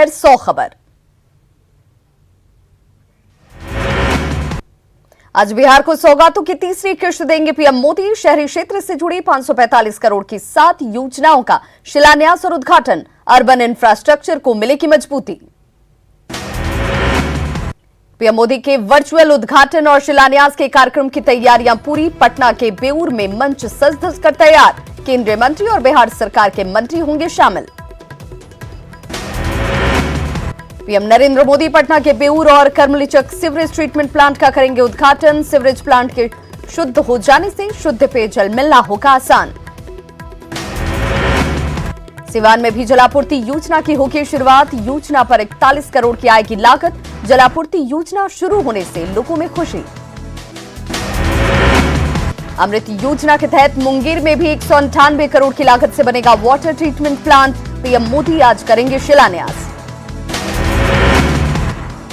दोपहर 100 खबर। आज बिहार को सौगातों की तीसरी किश्त देंगे पीएम मोदी। शहरी क्षेत्र से जुड़ी 545 करोड़ की 7 योजनाओं का शिलान्यास और उद्घाटन। अर्बन इंफ्रास्ट्रक्चर को मिलेगी मजबूती। पीएम मोदी के वर्चुअल उद्घाटन और शिलान्यास के कार्यक्रम की तैयारियां पूरी। पटना के बेऊर में मंच सज धज कर तैयार। केंद्रीय मंत्री और बिहार सरकार के मंत्री होंगे शामिल। पीएम नरेंद्र मोदी पटना के बेऊर और करमलीचक सीवरेज ट्रीटमेंट प्लांट का करेंगे उद्घाटन। सीवरेज प्लांट के शुद्ध हो जाने से शुद्ध पेयजल मिलना होगा आसान। सिवान में भी जलापूर्ति योजना की होगी शुरुआत। योजना पर 41 करोड़ की आएगी लागत। जलापूर्ति योजना शुरू होने से लोगों में खुशी। अमृत योजना के तहत मुंगेर में भी 198 करोड़ की लागत से बनेगा water treatment plant. PM Modi आज करेंगे शिलान्यास।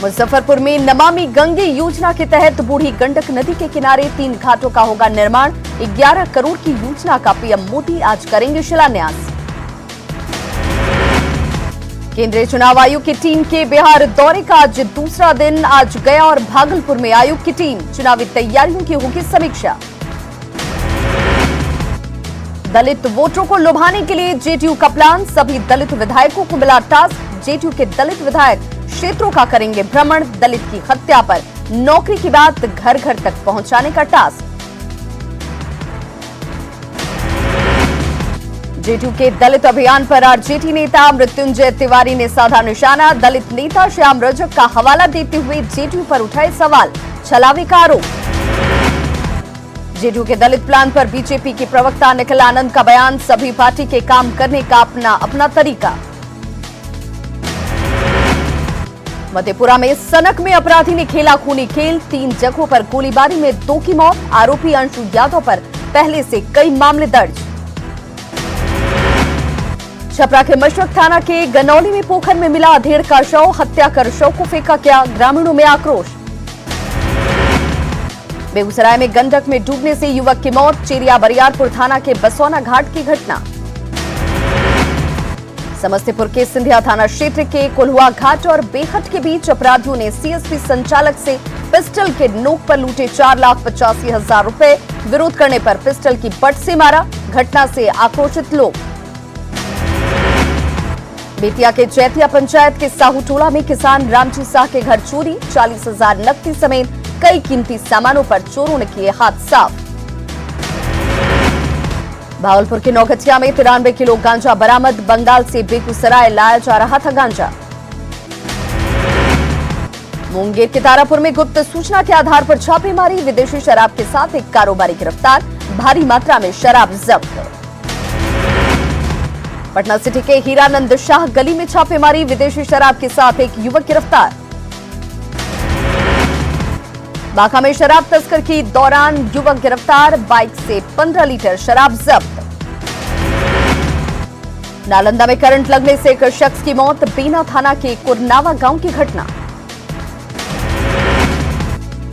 मुजफ्फरपुर में नमामि गंगे योजना के तहत बूढ़ी गंडक नदी के किनारे 3 घाटों का होगा निर्माण। 11 करोड़ की योजना का पीएम मोदी आज करेंगे शिलान्यास। केंद्रीय चुनाव आयोग की टीम के बिहार दौरे का आज दूसरा दिन। आज गया और भागलपुर में आयोग की टीम चुनावी तैयारियों की होगी समीक्षा। दलित वोटरों को लुभाने के लिए जेडीयू का प्लान। सभी दलित विधायकों को मिला टास्क। जेडीयू के दलित विधायक क्षेत्रों का करेंगे भ्रमण। दलित की हत्या पर नौकरी की बात घर घर तक पहुंचाने का टास्क। जेडीयू के दलित अभियान पर आरजेडी नेता मृत्युंजय तिवारी ने साधा निशाना। दलित नेता श्याम रजक का हवाला देते हुए जेडीयू पर उठाए सवाल। छलावे का आरोप। जेडीयू के दलित प्लान पर बीजेपी के प्रवक्ता निखिल आनंद का बयान। सभी पार्टी के काम करने का अपना अपना तरीका। मधेपुरा में सनक में अपराधी ने खेला खूनी खेल। 3 जगहों पर गोलीबारी में 2 की मौत। आरोपी अंशु यादव पर पहले से कई मामले दर्ज। छपरा के मशरक थाना के गनौली में पोखर में मिला अधेड़ का शव। हत्या कर शव को फेंका गया। ग्रामीणों में आक्रोश। बेगूसराय में गंडक में डूबने से युवक की मौत। चेरिया बरियारपुर थाना के बसौना घाट की घटना। समस्तीपुर के सिंधिया थाना क्षेत्र के कोल्हुआ घाट और बेहट के बीच अपराधियों ने सीएसपी संचालक से पिस्टल के नोक पर लूटे 4,85,000 रुपए। विरोध करने पर पिस्टल की बट से मारा। घटना से आक्रोशित लोग। बेतिया के जैतिया पंचायत के साहू टोला में किसान रामजी शाह के घर चोरी। 40,000 नकदी समेत कई कीमती सामानों पर चोरों ने किए हाथ साफ। भागलपुर के नौगछिया में 93 किलो गांजा बरामद। बंगाल से बेगूसराय लाया जा रहा था गांजा। मुंगेर के तारापुर में गुप्त सूचना के आधार पर छापेमारी। विदेशी शराब के साथ एक कारोबारी गिरफ्तार। भारी मात्रा में शराब जब्त। पटना सिटी के हीरानंद शाह गली में छापेमारी। विदेशी शराब के साथ एक युवक गिरफ्तार। बांका में शराब तस्कर की दौरान युवक गिरफ्तार। बाइक से 15 लीटर शराब जब्त। नालंदा में करंट लगने से एक शख्स की मौत। बीना थाना के कुरनावा गांव की घटना।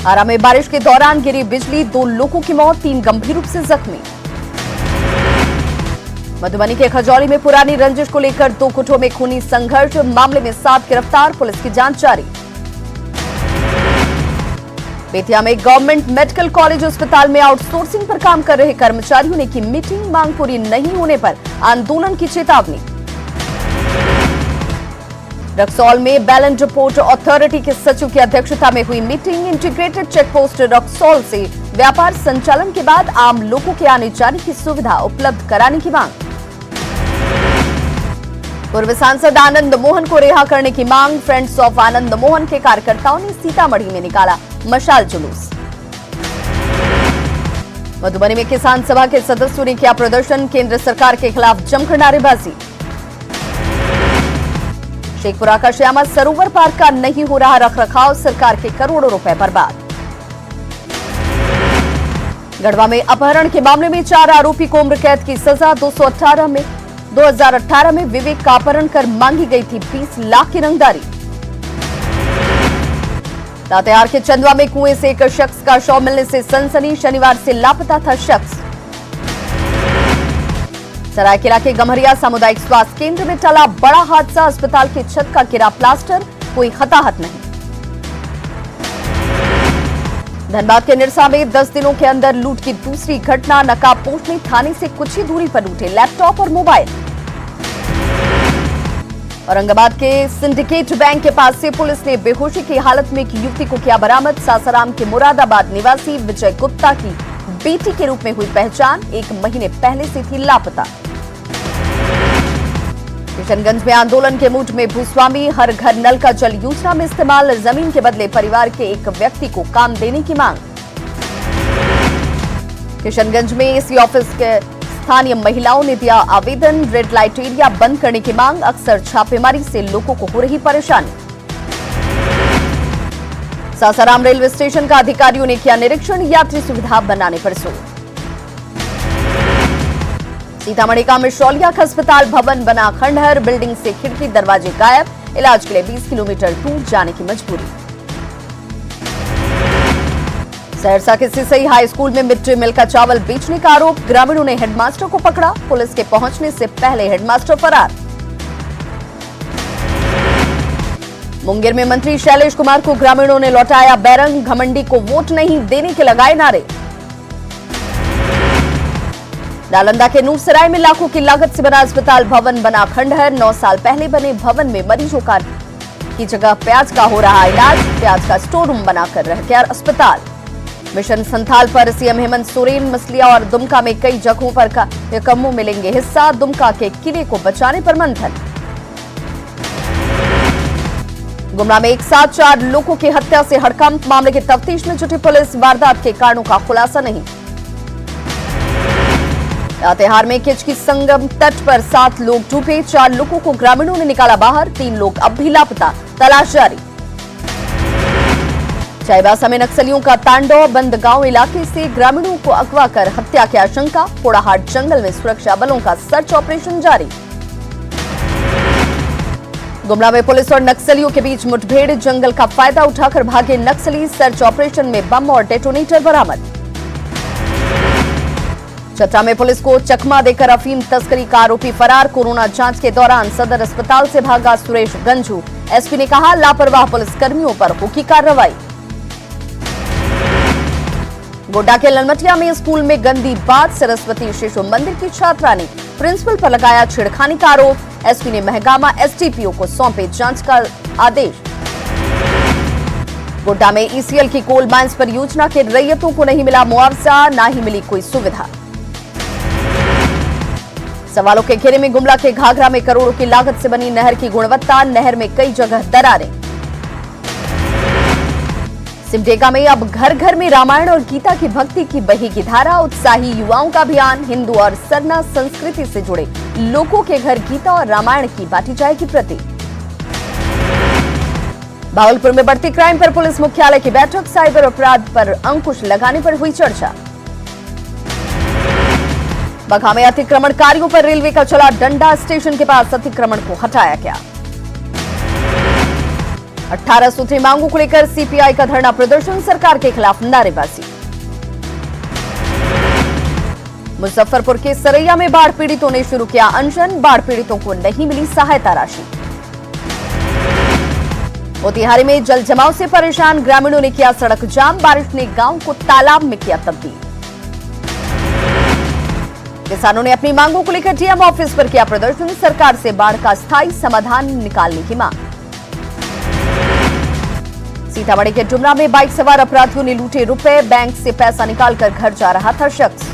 आरा में बारिश के दौरान गिरी बिजली। 2 लोगों की मौत। 3 गंभीर रूप से जख्मी। मधुबनी के खजौली में पुरानी रंजिश को लेकर 2 गुटों में खूनी संघर्ष। मामले में 7 गिरफ्तार। पुलिस की जांच जारी। बेतिया में गवर्नमेंट मेडिकल कॉलेज अस्पताल में आउटसोर्सिंग पर काम कर रहे कर्मचारियों ने की मीटिंग। मांग पूरी नहीं होने पर आंदोलन की चेतावनी। रक्सौल में बैलेंस रिपोर्ट अथॉरिटी के सचिव की अध्यक्षता में हुई मीटिंग। इंटीग्रेटेड चेकपोस्ट रक्सौल से व्यापार संचालन के बाद आम लोगों के आने जाने की सुविधा उपलब्ध कराने की मांग। पूर्व सांसद आनंद मोहन को रिहा करने की मांग। फ्रेंड्स ऑफ आनंद मोहन के कार्यकर्ताओं ने सीतामढ़ी में निकाला मशाल जुलूस। मधुबनी में किसान सभा के सदस्यों ने किया प्रदर्शन। केंद्र सरकार के खिलाफ जमकर नारेबाजी। शेखपुरा का श्यामा सरोवर पार्क का नहीं हो रहा रखरखाव। सरकार के करोड़ों रुपए बर्बाद। गढ़वा में अपहरण के मामले में 4 आरोपी को उम्र कैद की सजा। 2018 में विवेक का अपहरण कर मांगी गई थी 20 लाख की रंगदारी। लातेहार के चंदवा में कुएं से एक शख्स का शव मिलने से सनसनी। शनिवार से लापता था शख्स। सरायकेला के गम्हरिया सामुदायिक स्वास्थ्य केंद्र में टला बड़ा हादसा, अस्पताल की छत का गिरा प्लास्टर, कोई हताहत नहीं। धनबाद के निरसा में 10 दिनों के अंदर लूट की दूसरी घटना, नकाबपोश ने थाने से कुछ ही दूरी पर लूटे लैपटॉप और मोबाइल। औरंगाबाद के सिंडिकेट बैंक के पास से पुलिस ने बेहोशी की हालत में एक युवती को किया बरामद। सासाराम के मुरादाबाद निवासी विजय गुप्ता की बेटी के रूप में हुई पहचान, 1 महीने पहले से थी लापता। किशनगंज में आंदोलन के मूड में भूस्वामी, हर घर नल का जल योजना में इस्तेमाल, जमीन के बदले परिवार के एक व्यक्ति को काम देने की मांग। किशनगंज में एसी ऑफिस के स्थानीय महिलाओं ने दिया आवेदन, रेड लाइट एरिया बंद करने की मांग, अक्सर छापेमारी से लोगों को हो रही परेशानी। सासाराम रेलवे स्टेशन का अधिकारियों ने किया निरीक्षण, यात्री सुविधा बनाने पर जोर। सीतामढ़ी का मिश्रौलिया अस्पताल भवन बना खंडहर, बिल्डिंग से खिड़की दरवाजे गायब, इलाज के लिए 20 किलोमीटर दूर जाने की मजबूरी। सहरसा के सिसई हाई स्कूल में मिड डे मील का चावल बेचने का आरोप, ग्रामीणों ने हेडमास्टर को पकड़ा, पुलिस के पहुंचने से पहले हेडमास्टर फरार। मुंगेर में मंत्री शैलेश कुमार को ग्रामीणों ने लौटाया बैरंग, घमंडी को वोट नहीं देने के लगाए नारे। नालंदा के नूरसराय में लाखों की लागत से बना अस्पताल भवन बना खंडहर, 9 साल पहले बने भवन में मरीजों की जगह प्याज का हो रहा इलाज, प्याज का स्टोर रूम बनाकर रह गया अस्पताल। मिशन संथाल पर सीएम हेमंत सोरेन, मसलिया और दुमका में कई जगहों पर कम्मों मिलेंगे हिस्सा, दुमका के किले को बचाने पर मंथन। गुमला में एक साथ 4 लोगों की हत्या से हड़कंप, मामले की तफ्तीश में जुटी पुलिस, वारदात के कारणों का खुलासा नहीं। लातेहार में किचकी संगम तट पर 7 लोग डूबे, 4 लोगों को ग्रामीणों ने निकाला बाहर, 3 लोग अब भी लापता, तलाश जारी। चाईबासा में नक्सलियों का तांडव, बंद गांव इलाके से ग्रामीणों को अगवा कर हत्या की आशंका, पोड़ाहाट जंगल में सुरक्षा बलों का सर्च ऑपरेशन जारी। गुमला में पुलिस और नक्सलियों के बीच मुठभेड़, जंगल का फायदा उठाकर भागे नक्सली, सर्च ऑपरेशन में बम और डेटोनेटर बरामद। चतरा में पुलिस को चकमा देकर अफीम तस्करी का आरोपी फरार, कोरोना जांच के दौरान सदर अस्पताल से भागा सुरेश गंजू, एसपी ने कहा लापरवाह पुलिसकर्मियों पर होगी कार्रवाई। गोड्डा के ललमटिया में स्कूल में गंदी बात, सरस्वती शिशु मंदिर की छात्रा ने प्रिंसिपल पर लगाया छेड़खानी का आरोप, एसपी ने महगामा एसडीपीओ को सौंपे जांच का आदेश। गोड्डा में ईसीएल की कोल माइंस परियोजना के रैयतों को नहीं मिला मुआवजा, ना ही मिली कोई सुविधा। सवालों के घेरे में गुमला के घाघरा में करोड़ों की लागत से बनी नहर की गुणवत्ता, नहर में कई जगह दरारें। सिमडेगा में अब घर घर में रामायण और गीता की भक्ति की बहेगी धारा, उत्साही युवाओं का अभियान, हिंदू और सरना संस्कृति से जुड़े लोगों के घर गीता और रामायण की बांटी जाएगी प्रति। भागलपुर में बढ़ती क्राइम पर पुलिस मुख्यालय की बैठक, साइबर अपराध पर अंकुश लगाने पर हुई चर्चा। बगहा में अतिक्रमणकारियों पर रेलवे का चला डंडा, स्टेशन के पास अतिक्रमण को हटाया गया। 18 सूत्री मांगों को लेकर सीपीआई का धरना प्रदर्शन, सरकार के खिलाफ नारेबाजी। मुजफ्फरपुर के सरैया में बाढ़ पीड़ितों ने शुरू किया अनशन, बाढ़ पीड़ितों को नहीं मिली सहायता राशि। मोतिहारी में जल जमाव से परेशान ग्रामीणों ने किया सड़क जाम, बारिश ने गांव को तालाब में किया तब्दील। किसानों ने अपनी मांगों को लेकर डीएम ऑफिस पर किया प्रदर्शन, सरकार से बाढ़ का स्थायी समाधान निकालने की मांग। सीतामढ़ी के डुमरा में बाइक सवार अपराधियों ने लूटे रुपए, बैंक से पैसा निकालकर घर जा रहा था शख्स।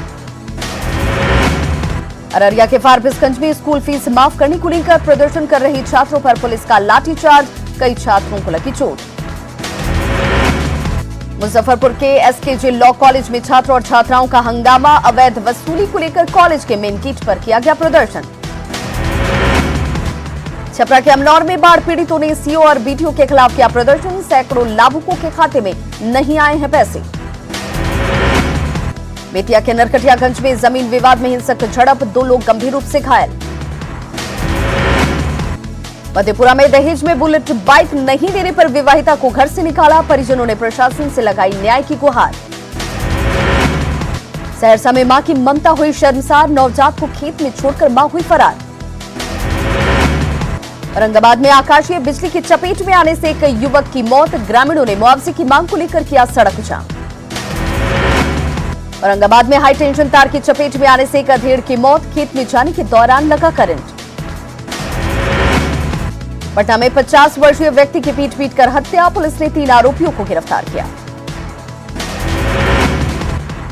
अररिया के फारबिसगंज में स्कूल फीस माफ करने को लेकर प्रदर्शन कर रही छात्रों पर पुलिस का लाठीचार्ज, कई छात्रों को लगी चोट। मुजफ्फरपुर के एसकेजे लॉ कॉलेज में छात्र और छात्राओं का हंगामा, अवैध वसूली को लेकर कॉलेज के मेन गेट पर किया गया प्रदर्शन। छपरा के अमनौर में बाढ़ पीड़ितों ने सीओ और बीडीओ के खिलाफ किया प्रदर्शन, सैकड़ों लाभुकों के खाते में नहीं आए हैं पैसे। बेतिया के नरकटियागंज में जमीन विवाद में हिंसक झड़प, 2 लोग गंभीर रूप से घायल। मधेपुरा में दहेज में बुलेट बाइक नहीं देने पर विवाहिता को घर से निकाला, परिजनों ने प्रशासन से लगाई न्याय की गुहार। सहरसा में मां की ममता हुई शर्मसार, नवजात को खेत में छोड़कर मां हुई फरार। औरंगाबाद में आकाशीय बिजली की चपेट में आने से एक युवक की मौत, ग्रामीणों ने मुआवजे की मांग को लेकर किया सड़क जाम। औरंगाबाद में हाई टेंशन तार की चपेट में आने से एक अधेड़ की मौत, खेत में जाने के दौरान लगा करंट। पटना में 50 वर्षीय व्यक्ति की पीट कर हत्या, पुलिस ने 3 आरोपियों को गिरफ्तार किया।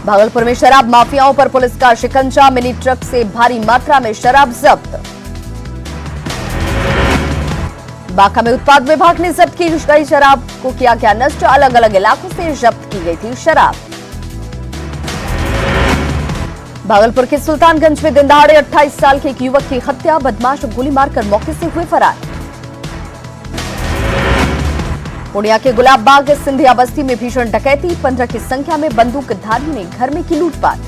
भागलपुर में शराब माफियाओं पर पुलिस का शिकंजा, मिनी ट्रक से भारी मात्रा में शराब जब्त। बांका में उत्पाद विभाग ने जब्त की गई शराब को किया गया नष्ट, अलग अलग इलाकों से जब्त की गई थी शराब। भागलपुर के सुल्तानगंज में दिन दहाड़े 28 साल के एक युवक की हत्या, बदमाश गोली मारकर मौके से हुए फरार। पूर्णिया के गुलाब बाग सिंधिया बस्ती में भीषण डकैती, 15 की संख्या में बंदूकधारियों ने घर में की लूटपाट।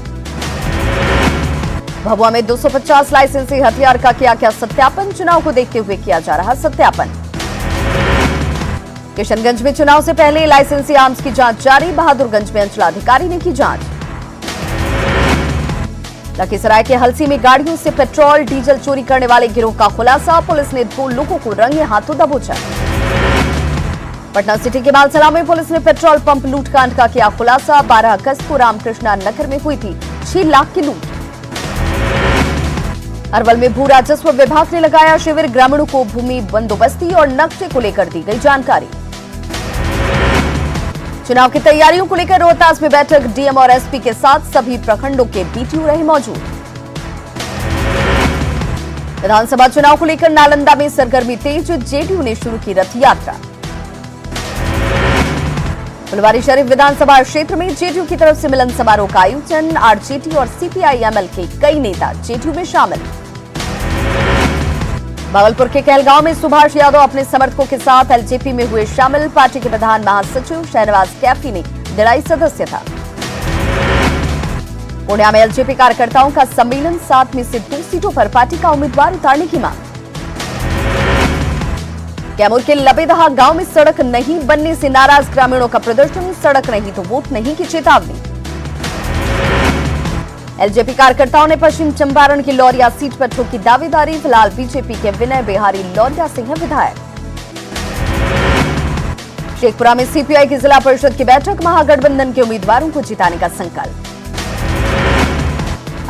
भभुआ में 250 लाइसेंसी हथियार का किया गया सत्यापन, चुनाव को देखते हुए किया जा रहा सत्यापन। किशनगंज में चुनाव से पहले लाइसेंसी आर्म्स की जांच जारी, बहादुरगंज में अंचलाधिकारी ने की जांच। लखीसराय के हलसी में गाड़ियों से पेट्रोल डीजल चोरी करने वाले गिरोह का खुलासा, पुलिस ने 2 लोगों को रंगे हाथों दबोचा। पटना सिटी के बालसला में पुलिस ने पेट्रोल पंप लूटकांड का किया खुलासा, 12 अगस्त को रामकृष्णा नगर में हुई थी 6 लाख की लूट। अरवल में भू राजस्व विभाग ने लगाया शिविर, ग्रामीणों को भूमि बंदोबस्ती और नक्शे को लेकर दी गई जानकारी। चुनाव की तैयारियों को लेकर रोहतास में बैठक, डीएम और एसपी के साथ सभी प्रखंडों के बीटीओ रहे मौजूद। विधानसभा चुनाव को लेकर नालंदा में सरगर्मी तेज, जेडीयू ने शुरू की रथ यात्रा। फुलवारीशरीफ विधानसभा क्षेत्र में जेडीयू की तरफ से मिलन समारोह का आयोजन, आरजेडी और सीपीआई-एमएल के कई नेता जेडीयू में शामिल। भागलपुर के कहलगांव में सुभाष यादव अपने समर्थकों के साथ एलजेपी में हुए शामिल, पार्टी के प्रधान महासचिव शहनवाज कैफी ने दिलाई सदस्यता। पूर्णिया में एलजेपी कार्यकर्ताओं का सम्मेलन, 7 में से 2 सीटों पर पार्टी का उम्मीदवार उतारने की मांग। कैमूर के लबेदहा गांव में सड़क नहीं बनने से नाराज ग्रामीणों का प्रदर्शन, सड़क नहीं तो वोट नहीं की चेतावनी। एलजेपी कार्यकर्ताओं ने पश्चिम चंपारण की लौरिया सीट पर ठोकी दावेदारी, फिलहाल बीजेपी के विनय बिहारी लौरिया से हैं विधायक। शेखपुरा में सीपीआई की जिला परिषद की बैठक, महागठबंधन के उम्मीदवारों को जिताने का संकल्प।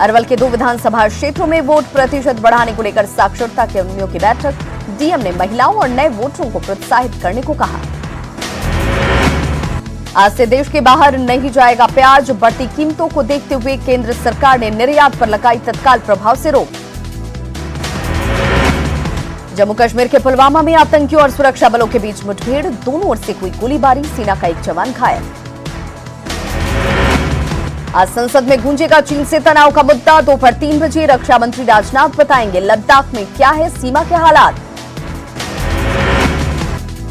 अरवल के 2 विधानसभा क्षेत्रों में वोट प्रतिशत बढ़ाने को लेकर साक्षरता कर्मियों की बैठक, डीएम ने महिलाओं और नए वोटरों को प्रोत्साहित करने को कहा। आज से देश के बाहर नहीं जाएगा प्याज, बढ़ती कीमतों को देखते हुए केंद्र सरकार ने निर्यात पर लगाई तत्काल प्रभाव से रोक। जम्मू कश्मीर के पुलवामा में आतंकियों और सुरक्षा बलों के बीच मुठभेड़, दोनों ओर से हुई गोलीबारी, सेना का एक जवान घायल। आज संसद में गूंजेगा चीन से तनाव का मुद्दा, दोपहर 3 बजे रक्षा मंत्री राजनाथ बताएंगे लद्दाख में क्या है सीमा के हालात।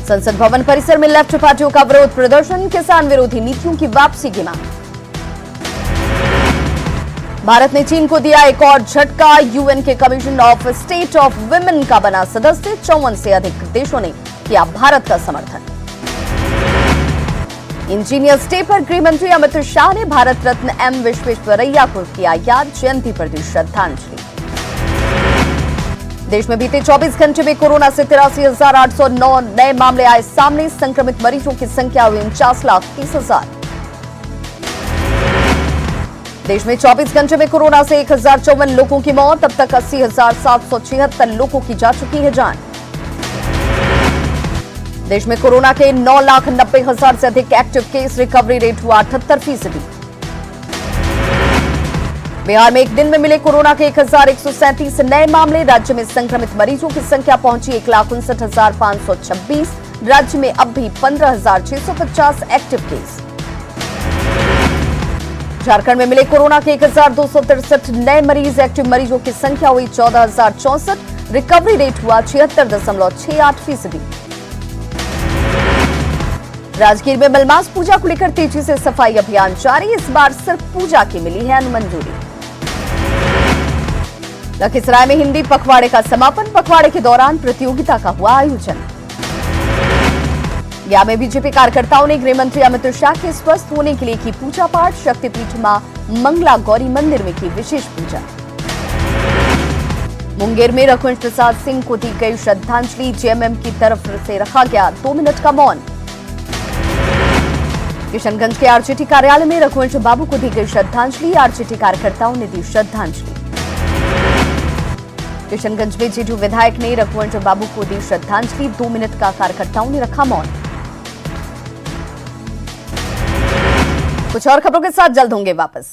संसद भवन परिसर में लेफ्ट पार्टियों का विरोध प्रदर्शन, किसान विरोधी नीतियों की वापसी की मांग। भारत ने चीन को दिया एक और झटका, यूएन के commission of state of women का बना सदस्य, 54 से अधिक देशों ने किया भारत का समर्थन। इंजीनियर्स डे पर गृह मंत्री अमित शाह ने भारत रत्न एम विश्वेश्वरैया को किया याद, जयंती पर दी श्रद्धांजलि। देश में बीते 24 घंटे में कोरोना से 83,809 नए मामले आए सामने, संक्रमित मरीजों की संख्या हुई 49,30,000। देश में 24 घंटे में कोरोना से 1,054 लोगों की मौत, अब तक 80,776 लोगों की जा चुकी है जान। देश में कोरोना के 9,90,000 से अधिक एक्टिव केस, रिकवरी रेट हुआ 78%। बिहार में एक दिन में मिले कोरोना के 1,137 नए मामले, राज्य में संक्रमित मरीजों की संख्या पहुंची 1,59,526, राज्य में अब भी 15,650 एक्टिव केस। झारखंड में मिले कोरोना के 1,263 नए मरीज, एक्टिव मरीजों की संख्या हुई 14,064, रिकवरी रेट हुआ 76.68%। राजगीर में मलमास पूजा को लेकर तेजी से सफाई अभियान जारी, इस बार सिर्फ पूजा की मिली है अनुमंजूरी। लखीसराय में हिंदी पखवाड़े का समापन, पखवाड़े के दौरान प्रतियोगिता का हुआ आयोजन। गया में बीजेपी कार्यकर्ताओं ने गृह मंत्री अमित शाह के स्वस्थ होने के लिए की पूजा पाठ। शक्तिपीठ मां मंगला गौरी मंदिर में की विशेष पूजा। मुंगेर में रघुवंश प्रसाद सिंह को दी गई श्रद्धांजलि। जेएमएम की तरफ से रखा गया 2 मिनट का मौन। किशनगंज के आरजेडी कार्यालय में रघुवंश बाबू को दी गई श्रद्धांजलि। आरजेडी कार्यकर्ताओं ने दी श्रद्धांजलि। किशनगंज में जेडीयू विधायक ने रघुवंश बाबू को दी श्रद्धांजलि। 2 मिनट का कार्यकर्ताओं ने रखा मौन। कुछ और खबरों के साथ जल्द होंगे वापस।